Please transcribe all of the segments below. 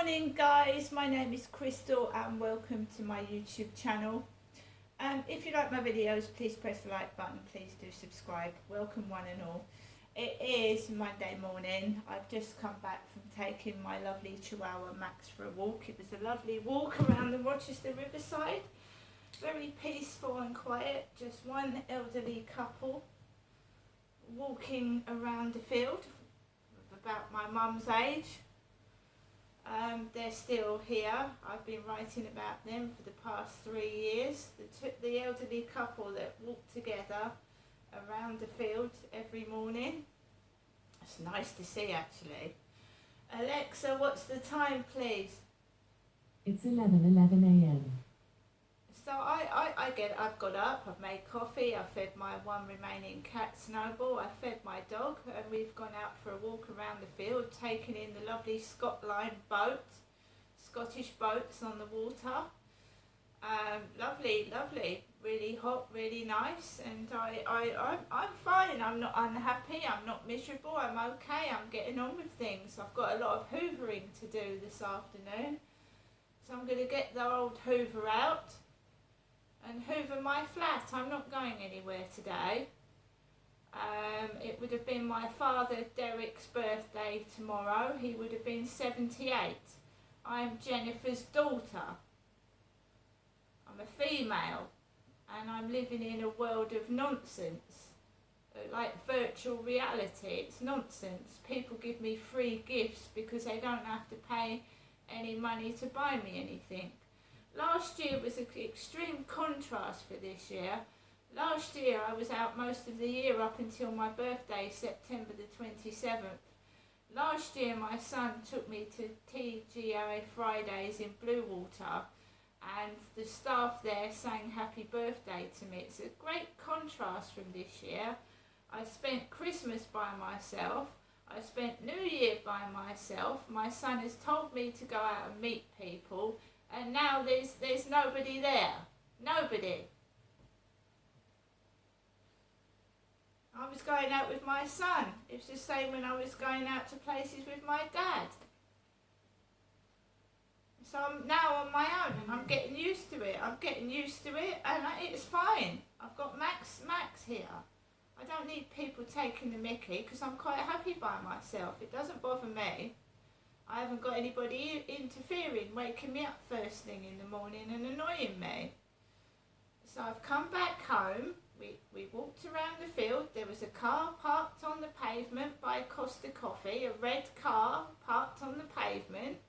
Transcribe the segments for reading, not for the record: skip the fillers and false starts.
morning guys, my name is Crystal and welcome to my YouTube channel. If you like my videos, please press the like button, please do subscribe. Welcome one and all. It is Monday morning. I've just come back from taking my lovely Chihuahua Max for a walk. It was a lovely walk around the Rochester Riverside. Very peaceful and quiet, just one elderly couple walking around the field of about my mum's age. They're still here. I've been writing about them for the past 3 years. The elderly couple that walk together around the field every morning. It's nice to see actually. Alexa, what's the time please? It's 11:11 a.m. So I've got up, I've made coffee, I've fed my one remaining cat Snowball, I fed my dog, and we've gone out for a walk around the field, taking in the lovely Scottish boats on the water. Lovely, really hot, really nice, and I'm fine. I'm not unhappy, I'm not miserable, I'm okay, I'm getting on with things. I've got a lot of hoovering to do this afternoon, so I'm going to get the old hoover out and hoover my flat. I'm not going anywhere today. It would have been my father Derek's birthday tomorrow. He would have been 78. I'm Jennifer's daughter. I'm a female and I'm living in a world of nonsense, like virtual reality. It's nonsense. People give me free gifts because they don't have to pay any money to buy me anything. Last year was an extreme contrast for this year. Last year I was out most of the year up until my birthday, September the 27th. Last year my son took me to TGI Fridays in Bluewater and the staff there sang happy birthday to me. It's a great contrast from this year. I spent Christmas by myself. I spent New Year by myself. My son has told me to go out and meet people. And now there's nobody there. Nobody. I was going out with my son. It's the same when I was going out to places with my dad. So I'm now on my own and I'm getting used to it. And it's fine. I've got Max here. I don't need people taking the mickey because I'm quite happy by myself. It doesn't bother me. I haven't got anybody interfering, waking me up first thing in the morning and annoying me. So I've come back home, we walked around the field, there was a car parked on the pavement by Costa Coffee, a red car parked on the pavement.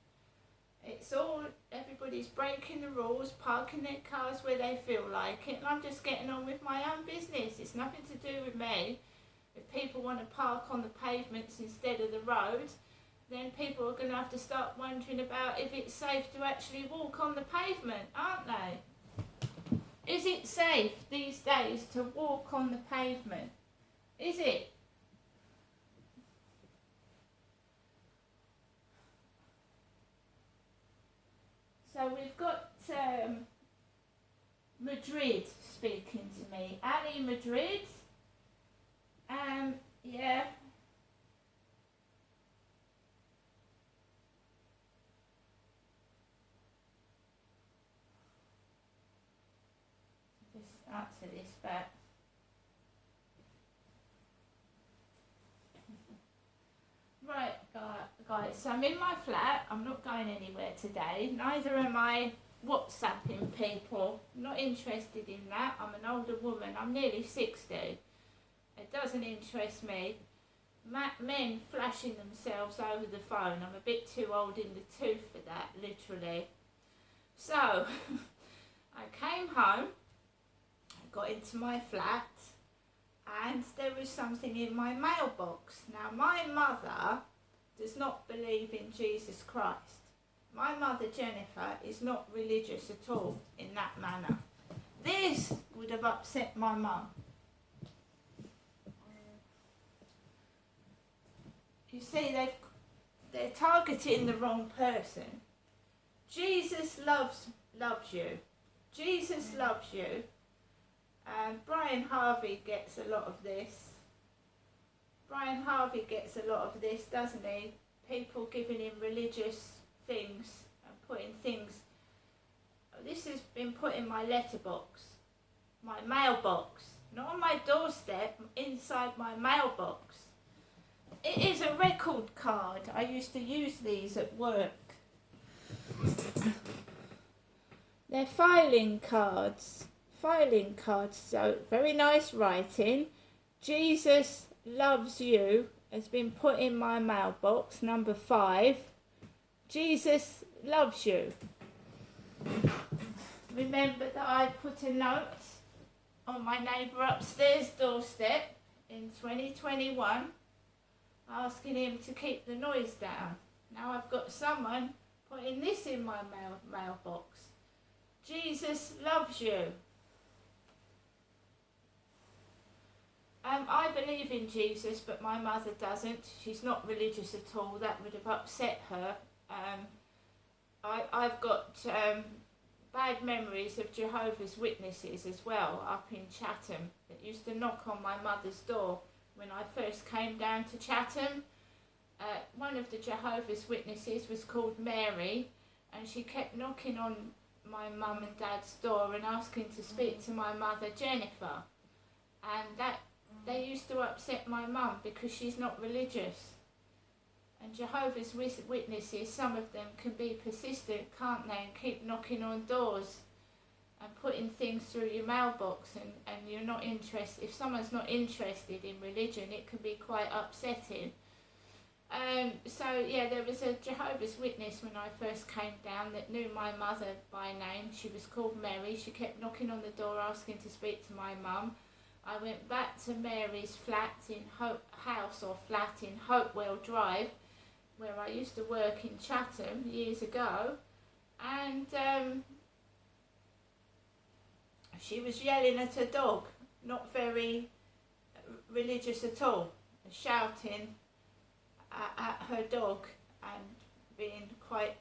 Everybody's breaking the rules, parking their cars where they feel like it, and I'm just getting on with my own business. It's nothing to do with me. If people want to park on the pavements instead of the road, then people are going to have to start wondering about if it's safe to actually walk on the pavement, aren't they? Is it safe these days to walk on the pavement? Is it? So we've got Madrid speaking to me. Ali Madrid. Yeah. Answer this back. Right, guys, so I'm in my flat. I'm not going anywhere today. Neither am I WhatsApping people. I'm not interested in that. I'm an older woman. I'm nearly 60. It doesn't interest me. Men flashing themselves over the phone. I'm a bit too old in the tooth for that, literally. So, I came home. Got into my flat and there was something in my mailbox. Now my mother does not believe in Jesus Christ. My mother Jennifer is not religious at all in that manner. This would have upset my mum. You see, they're targeting the wrong person. Jesus loves you. Jesus loves you. Brian Harvey gets a lot of this. Brian Harvey gets a lot of this, doesn't he? People giving him religious things and putting things. This has been put in my letterbox, my mailbox, not on my doorstep, inside my mailbox. It is a record card. I used to use these at work. They're filing cards, so very nice writing. Jesus loves you has been put in my mailbox, number 5. Jesus loves you. Remember that I put a note on my neighbour upstairs doorstep in 2021 asking him to keep the noise down. Now I've got someone putting this in my mailbox. Jesus loves you. I believe in Jesus, but my mother doesn't. She's not religious at all. That would have upset her. I've got bad memories of Jehovah's Witnesses as well, up in Chatham, that used to knock on my mother's door when I first came down to Chatham. One of the Jehovah's Witnesses was called Mary, and she kept knocking on my mum and dad's door and asking to speak to my mother Jennifer, and that they used to upset my mum because she's not religious. And Jehovah's Witnesses, some of them can be persistent, can't they, and keep knocking on doors and putting things through your mailbox, and you're not interested. If someone's not interested in religion, it can be quite upsetting. So yeah, there was a Jehovah's Witness when I first came down that knew my mother by name. She was called Mary. She kept knocking on the door asking to speak to my mum. I went back to Mary's flat in flat in Hopewell Drive, where I used to work in Chatham years ago, and she was yelling at her dog, not very religious at all, shouting at her dog and being quite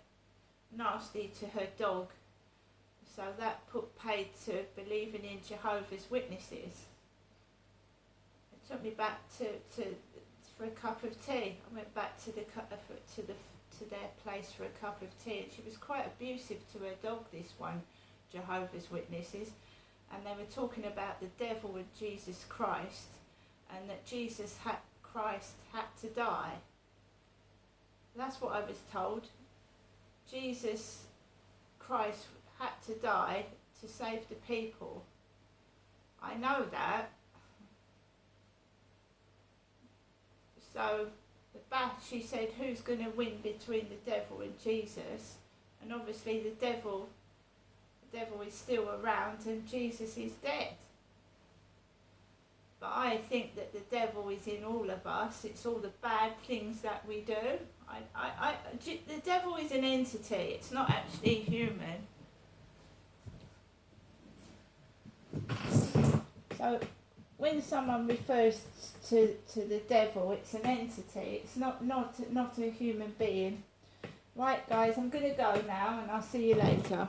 nasty to her dog. So that paid to believing in Jehovah's Witnesses. It took me back for a cup of tea. I went back to their place for a cup of tea, and she was quite abusive to her dog, this one, Jehovah's Witnesses, and they were talking about the devil and Jesus Christ, and that Christ had to die. That's what I was told. Jesus Christ had to die to save the people. I know that. So she said, who's going to win between the devil and Jesus? And obviously the devil is still around and Jesus is dead. But I think that the devil is in all of us. It's all the bad things that we do. The devil is an entity. It's not actually human. So when someone refers to the devil, it's an entity. It's not a human being. Right, guys, I'm going to go now, and I'll see you later.